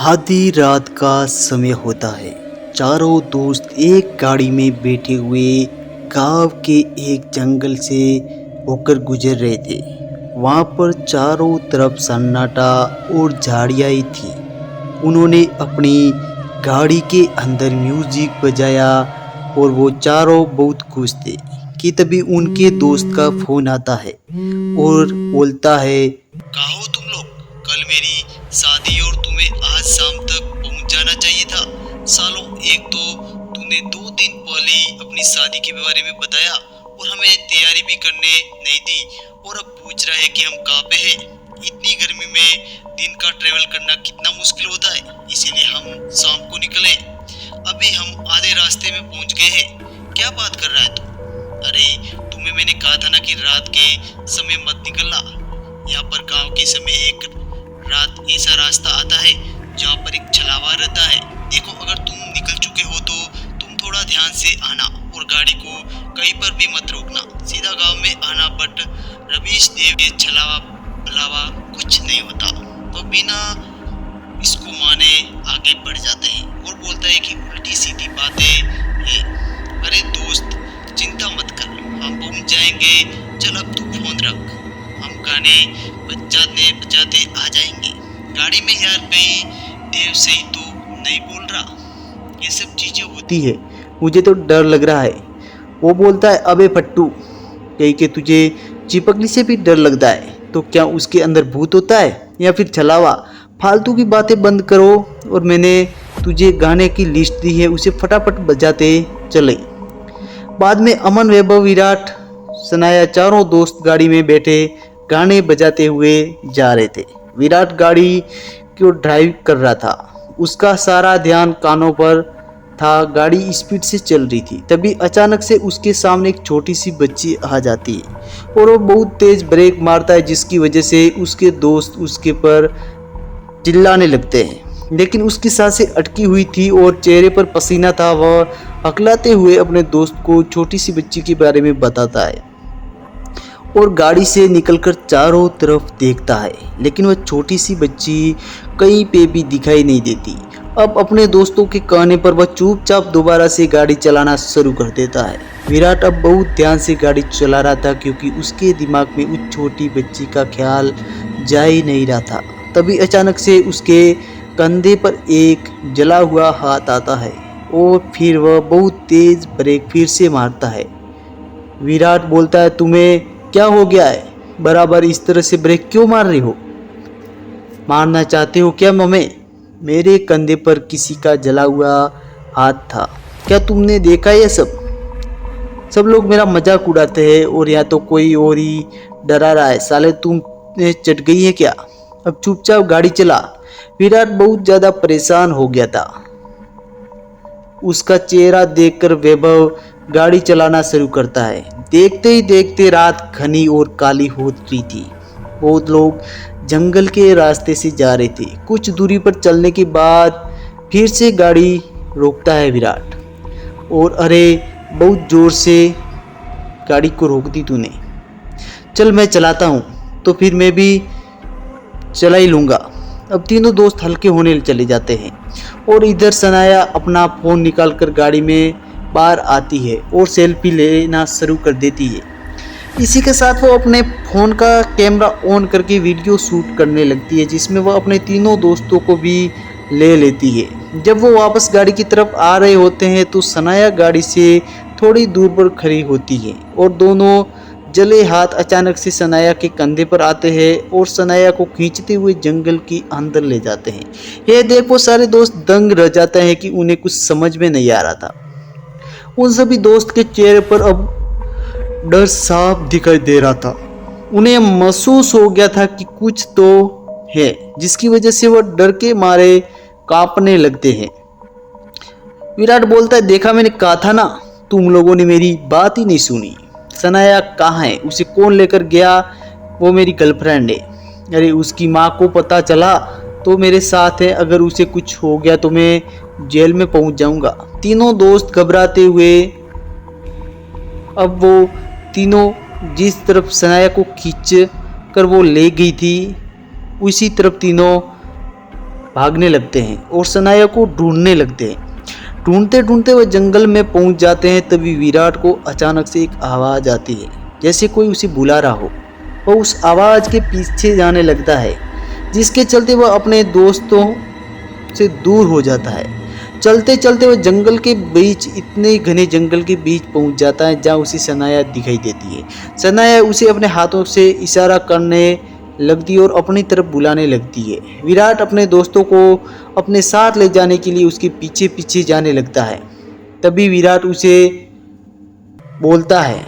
आधी रात का समय होता है। चारों दोस्त एक गाड़ी में बैठे हुए गांव के एक जंगल से होकर गुजर रहे थे। वहां पर चारों तरफ सन्नाटा और झाड़ियां ही थी। उन्होंने अपनी गाड़ी के अंदर म्यूजिक बजाया और वो चारों बहुत खुश थे कि तभी उनके दोस्त का फोन आता है और बोलता है, कहाँ हो तुम लोग? कल मेरी शादी और तुम्हें आज शाम तक पहुंच जाना चाहिए था। सालों, एक तो तूने 2 दिन पहले ही अपनी शादी के बारे में बताया और हमें तैयारी भी करने नहीं दी, और अब पूछ रहा है कि हम कहाँ पे हैं। इतनी गर्मी में दिन का ट्रेवल करना कितना मुश्किल होता है, इसीलिए हम शाम को निकले। अभी हम आधे रास्ते में पहुंच गए हैं। क्या बात कर रहा है तू? अरे, तुम्हें मैंने कहा था ना कि रात के समय मत निकलना। यहाँ पर गांव के समय एक रात ऐसा रास्ता आता है जहाँ पर एक छलावा रहता है। देखो, अगर तुम निकल चुके हो तो तुम थोड़ा ध्यान से आना और गाड़ी को कहीं पर भी मत रोकना, सीधा गांव में आना। बट रवीश देव के छलावा भलावा कुछ नहीं होता। तो बिना इसको माने आगे बढ़ जाते हैं और बोलता है कि उल्टी सीधी बातें हैं। अरे दोस्त, चिंता मत कर, हम पहुंच जाएंगे। चल अब तू फोन रख, हम गाने बजाते बजाते आ जाएंगे। गाड़ी में यार कहीं देव सही तो नहीं बोल रहा। ये सब चीजें होती है, मुझे तो डर लग रहा है। वो बोलता है, अबे फट्टू, कहीं के तुझे चिपकली से भी डर लगता है तो क्या उसके अंदर भूत होता है या फिर छलावा? फालतू की बातें बंद करो और मैंने तुझे गाने की लिस्ट दी है, उसे फटाफट बजाते चले। बाद में अमन, वैभव, विराट, सनाया चारों दोस्त गाड़ी में बैठे गाने बजाते हुए जा रहे थे। विराट गाड़ी को ड्राइव कर रहा था, उसका सारा ध्यान कानों पर था। गाड़ी स्पीड से चल रही थी। तभी अचानक से उसके सामने एक छोटी सी बच्ची आ जाती है और वो बहुत तेज ब्रेक मारता है, जिसकी वजह से उसके दोस्त उसके पर चिल्लाने लगते हैं। लेकिन उसकी सांसें अटकी हुई थी और चेहरे पर पसीना था। वह हकलाते हुए अपने दोस्त को छोटी सी बच्ची के बारे में बताता है और गाड़ी से निकलकर चारों तरफ देखता है, लेकिन वह छोटी सी बच्ची कहीं पे भी दिखाई नहीं देती। अब अपने दोस्तों के कहने पर वह चुपचाप दोबारा से गाड़ी चलाना शुरू कर देता है। विराट अब बहुत ध्यान से गाड़ी चला रहा था क्योंकि उसके दिमाग में उस छोटी बच्ची का ख्याल जा ही नहीं रहा था। तभी अचानक से उसके कंधे पर एक जला हुआ हाथ आता है और फिर वह बहुत तेज ब्रेक फिर से मारता है। विराट बोलता है, तुम्हें क्या हो गया है? बराबर इस तरह से ब्रेक क्यों मार रही हो? मारना चाहते हो क्या मम्मी? मेरे कंधे पर किसी का जला हुआ हाथ था। क्या तुमने देखा ये सब? सब लोग मेरा मजाक उड़ाते हैं और या तो कोई और ही डरा रहा है। साले, तुमने चट गई है क्या? अब चुपचाप गाड़ी चला। विराट बहुत ज्यादा परेशान हो गया था। उसका चेहरा देखकर वैभव गाड़ी चलाना शुरू करता है। देखते ही देखते रात घनी और काली हो रही थी। बहुत लोग जंगल के रास्ते से जा रहे थे। कुछ दूरी पर चलने के बाद फिर से गाड़ी रोकता है विराट, और अरे, बहुत जोर से गाड़ी को रोक दी तूने। चल मैं चलाता हूँ तो फिर मैं भी चला ही लूँगा। अब तीनों दोस्त हल्के होने चले जाते हैं और इधर सनाया अपना फ़ोन निकालकर गाड़ी में बाहर आती है और सेल्फी लेना शुरू कर देती है। इसी के साथ वो अपने फ़ोन का कैमरा ऑन करके वीडियो शूट करने लगती है, जिसमें वह अपने तीनों दोस्तों को भी ले लेती है। जब वो वापस गाड़ी की तरफ आ रहे होते हैं तो सनाया गाड़ी से थोड़ी दूर पर खड़ी होती है और दोनों जले हाथ अचानक से सनाया के कंधे पर आते हैं और सनाया को खींचते हुए जंगल की अंदर ले जाते हैं। ये देख वो सारे दोस्त दंग रह जाते हैं कि उन्हें कुछ समझ में नहीं आ रहा था। उन सभी दोस्त के चेहरे पर अब डर साफ दिखाई दे रहा था। उन्हें महसूस हो गया था कि कुछ तो है, जिसकी वजह से वह डर के मारे कांपने लगते हैं। विराट बोलता है, देखा, मैंने कहा था ना, तुम लोगों ने मेरी बात ही नहीं सुनी। सनाया कहाँ है? उसे कौन लेकर गया? वो मेरी गर्लफ्रेंड है। अरे, उसकी माँ को पता चला तो मेरे साथ है। अगर उसे कुछ हो गया तो मैं जेल में पहुंच जाऊंगा। तीनों दोस्त घबराते हुए, अब वो तीनों जिस तरफ सनाया को खींच कर वो ले गई थी, उसी तरफ तीनों भागने लगते हैं और सनाया को ढूंढने लगते हैं। ढूंढते ढूंढते वह जंगल में पहुंच जाते हैं। तभी विराट को अचानक से एक आवाज़ आती है, जैसे कोई उसे बुला रहा हो। वह उस आवाज़ के पीछे जाने लगता है, जिसके चलते वह अपने दोस्तों से दूर हो जाता है। चलते चलते वह जंगल के बीच, इतने घने जंगल के बीच पहुंच जाता है जहां उसे सनाया दिखाई देती है। सनाया उसे अपने हाथों से इशारा करने लगती है और अपनी तरफ बुलाने लगती है। विराट अपने दोस्तों को अपने साथ ले जाने के लिए उसके पीछे पीछे जाने लगता है। तभी विराट उसे बोलता है,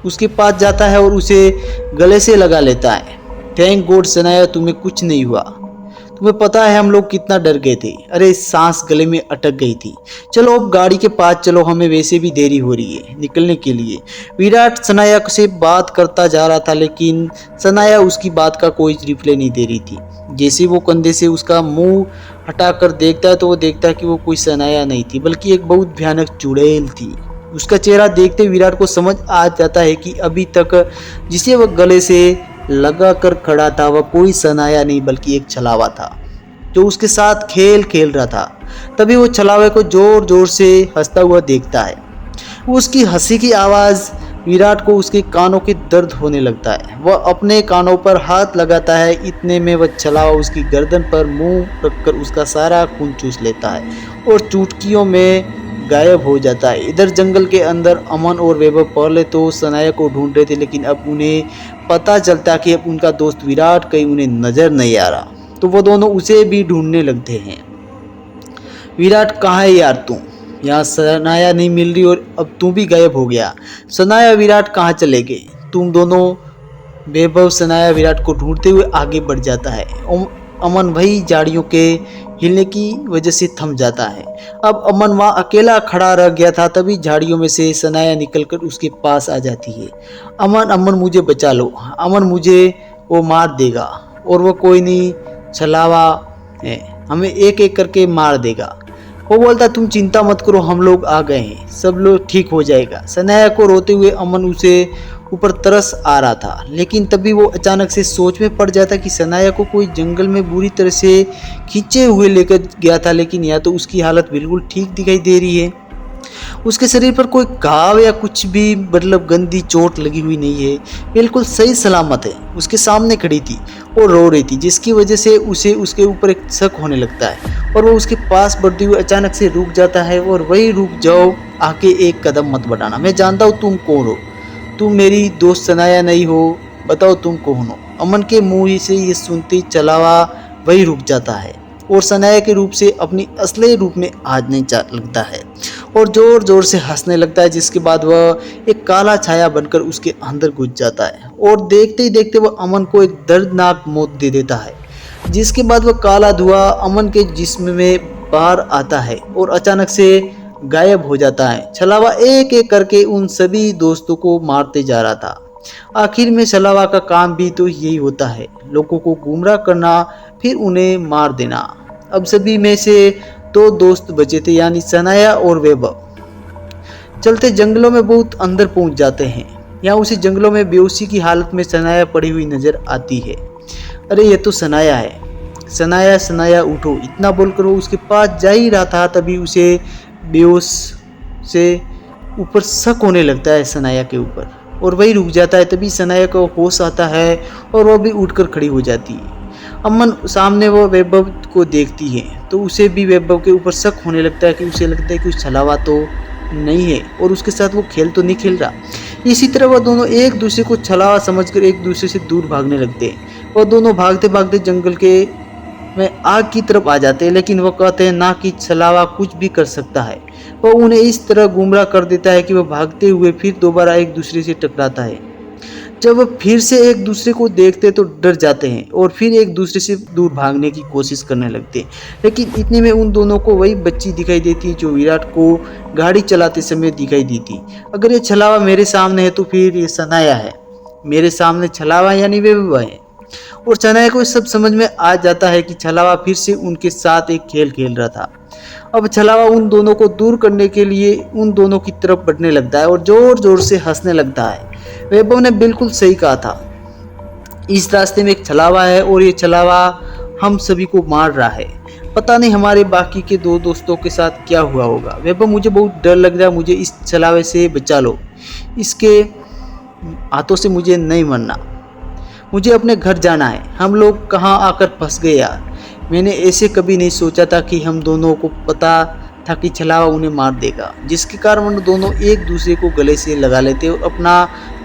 उसके पास जाता है और उसे गले से लगा लेता है। थैंक गॉड सनाया, तुम्हें कुछ नहीं हुआ। तुम्हें पता है हम लोग कितना डर गए थे। अरे सांस गले में अटक गई थी। चलो अब गाड़ी के पास चलो, हमें वैसे भी देरी हो रही है निकलने के लिए। विराट सनाया से बात करता जा रहा था, लेकिन सनाया उसकी बात का कोई रिप्लाई नहीं दे रही थी। जैसे वो कंधे से उसका मुंह हटाकर देखता है तो वो देखता है कि वो कोई सनाया नहीं थी, बल्कि एक बहुत भयानक चुड़ैल थी। उसका चेहरा देखते विराट को समझ आ जाता है कि अभी तक जिसे वह गले से लगा कर खड़ा था वह कोई सनाया नहीं बल्कि एक छलावा था, जो उसके साथ खेल खेल रहा था। तभी वो छलावे को जोर जोर से हंसता हुआ देखता है। उसकी हंसी की आवाज़ विराट को उसके कानों के दर्द होने लगता है। वह अपने कानों पर हाथ लगाता है। इतने में वह छलावा उसकी गर्दन पर मुंह रखकर उसका सारा खून चूस लेता है और चुटकियों में गायब हो जाता है। इधर जंगल के अंदर अमन और वैभव पहले तो सनाया को ढूंढ रहे थे, लेकिन अब उन्हें पता चलता कि अब उनका दोस्त विराट कहीं उन्हें नजर नहीं आ रहा, तो वो दोनों उसे भी ढूंढने लगते हैं। विराट कहाँ है यार तू? यहाँ सनाया नहीं मिल रही और अब तू भी गायब हो गया। सनाया विराट कहाँ चले गए? तुम दोनों। वैभव सनाया विराट को ढूंढते हुए आगे बढ़ जाता है। अमन वही झाड़ियों के हिलने की वजह से थम जाता है। अब अमन वहाँ अकेला खड़ा रह गया था। तभी झाड़ियों में से सनाया निकलकर उसके पास आ जाती है। अमन अमन मुझे बचा लो, अमन मुझे वो मार देगा और वो कोई नहीं छलावा है, हमें एक एक करके मार देगा। वो बोलता तुम चिंता मत करो, हम लोग आ गए हैं, सब लोग ठीक हो जाएगा। सनाया को रोते हुए अमन उसे ऊपर तरस आ रहा था, लेकिन तभी वो अचानक से सोच में पड़ जाता कि सनाया को कोई जंगल में बुरी तरह से खींचे हुए लेकर गया था, लेकिन या तो उसकी हालत बिल्कुल ठीक दिखाई दे रही है, उसके शरीर पर कोई घाव या कुछ भी मतलब गंदी चोट लगी हुई नहीं है, बिल्कुल सही सलामत है। उसके सामने खड़ी थी और रो रही थी, जिसकी वजह से उसे उसके ऊपर एक शक होने लगता है और वो उसके पास बढ़ते हुए अचानक से रुक जाता है और वही रुक जाओ, आके एक कदम मत बढ़ाना, मैं जानता हूँ तुम कौन हो, तुम मेरी दोस्त सनाया नहीं हो, बताओ तुम कौन हो। अमन के मुंह से ये सुनते छलावा वही रुक जाता है और सनाया के रूप से अपनी असली रूप में आने लगता है और जोर जोर से हंसने लगता है, जिसके बाद वह एक काला छाया बनकर उसके अंदर घुस जाता है और देखते ही देखते वह अमन को एक दर्दनाक मौत दे देता है, जिसके बाद वह काला धुआं अमन के जिस्म में बाहर आता है और अचानक से गायब हो जाता है। छलावा एक एक करके उन सभी दोस्तों को मारते जा रहा था। आखिर में छलावा का काम भी तो यही होता है, लोगों को गुमराह करना फिर उन्हें मार देना। अब सभी में से दो दोस्त बचे थे, यानी सनाया और वैभव। चलते जंगलों में बहुत अंदर पहुंच जाते हैं। यहाँ उसी जंगलों में बेहोशी की हालत में सनाया पड़ी हुई नजर आती है। अरे ये तो सनाया है, सनाया सनाया उठो, इतना बोलकर वो उसके पास जा ही रहा था, तभी उसे बेहोश से ऊपर शक होने लगता है सनाया के ऊपर और वही रुक जाता है। तभी सनाया को होश आता है और वो भी उठकर खड़ी हो जाती है। अमन सामने वो वैभव को देखती है तो उसे भी वैभव के ऊपर शक होने लगता है कि उसे लगता है कि उस छलावा तो नहीं है और उसके साथ वो खेल तो नहीं खेल रहा। इसी तरह वह दोनों एक दूसरे को छलावा समझकर एक दूसरे से दूर भागने लगते हैं। वह दोनों भागते भागते जंगल के में आग की तरफ आ जाते हैं, लेकिन वह कहते हैं ना कि छलावा कुछ भी कर सकता है। वह उन्हें इस तरह गुमराह कर देता है कि वह भागते हुए फिर दोबारा एक दूसरे से टकराता है। जब वह फिर से एक दूसरे को देखते तो डर जाते हैं और फिर एक दूसरे से दूर भागने की कोशिश करने लगते हैं, लेकिन इतने में उन दोनों को वही बच्ची दिखाई देती है जो विराट को गाड़ी चलाते समय दिखाई दी थी। अगर ये छलावा मेरे सामने है तो फिर ये सनाया है, मेरे सामने छलावा यानी वैभव है। और सनाया को सब समझ में आ जाता है कि छलावा फिर से उनके साथ एक खेल खेल रहा था। अब छलावा उन दोनों को दूर करने के लिए उन दोनों की तरफ बढ़ने लगता है और जोर जोर से हंसने लगता है। वैभव ने बिल्कुल सही कहा था, इस रास्ते में एक छलावा है और ये छलावा हम सभी को मार रहा है। पता नहीं हमारे बाकी के 2 दोस्तों के साथ क्या हुआ होगा। वैभव मुझे बहुत डर लग रहा है, मुझे इस छलावे से बचा लो। इसके हाथों से मुझे नहीं मरना। मुझे अपने घर जाना है। हम लोग कहाँ आकर फंस गए यार। मैंने ऐसे कभी नहीं सोचा था कि हम दोनों को पता था कि छलावा उन्हें मार देगा, जिसके कारण वो दोनों एक दूसरे को गले से लगा लेते और अपना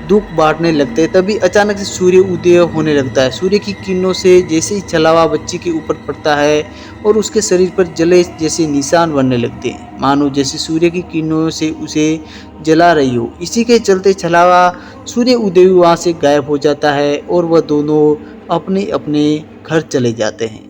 दुख बांटने लगते। तभी अचानक से सूर्य उदय होने लगता है। सूर्य की किरणों से जैसे ही छलावा बच्ची के ऊपर पड़ता है और उसके शरीर पर जले जैसे निशान बनने लगते हैं, मानो जैसे सूर्य की किरणों से उसे जला रही हो। इसी के चलते छलावा सूर्य उदय वहाँ से गायब हो जाता है और वह दोनों अपने अपने घर चले जाते हैं।